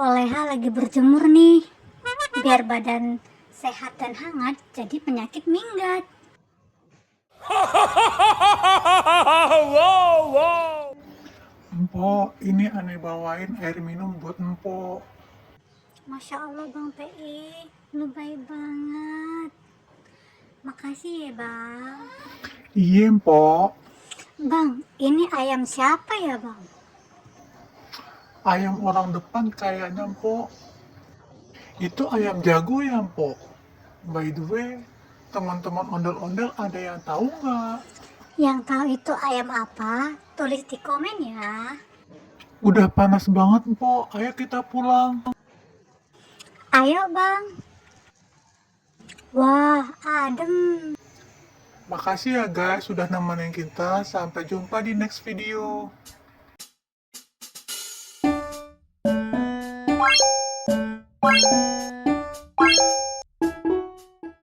Poleha lagi berjemur nih, biar badan sehat dan hangat, jadi penyakit minggat. Wow, wow. Empok, ini aneh bawain air minum buat empok. Masya Allah Bang PI, lu baik banget. Makasih ya Bang. Iya empok, Bang, ini ayam siapa ya Bang? ayam orang depan kayaknya empok. Itu ayam jago ya empok. By the way, teman-teman ondel-ondel ada yang tahu nggak? Yang tahu itu ayam apa? Tulis di komen ya. Udah panas banget empok, ayo kita pulang. Ayo Bang. Wah, adem. Makasih ya guys sudah nemenin kita. Sampai jumpa di next video.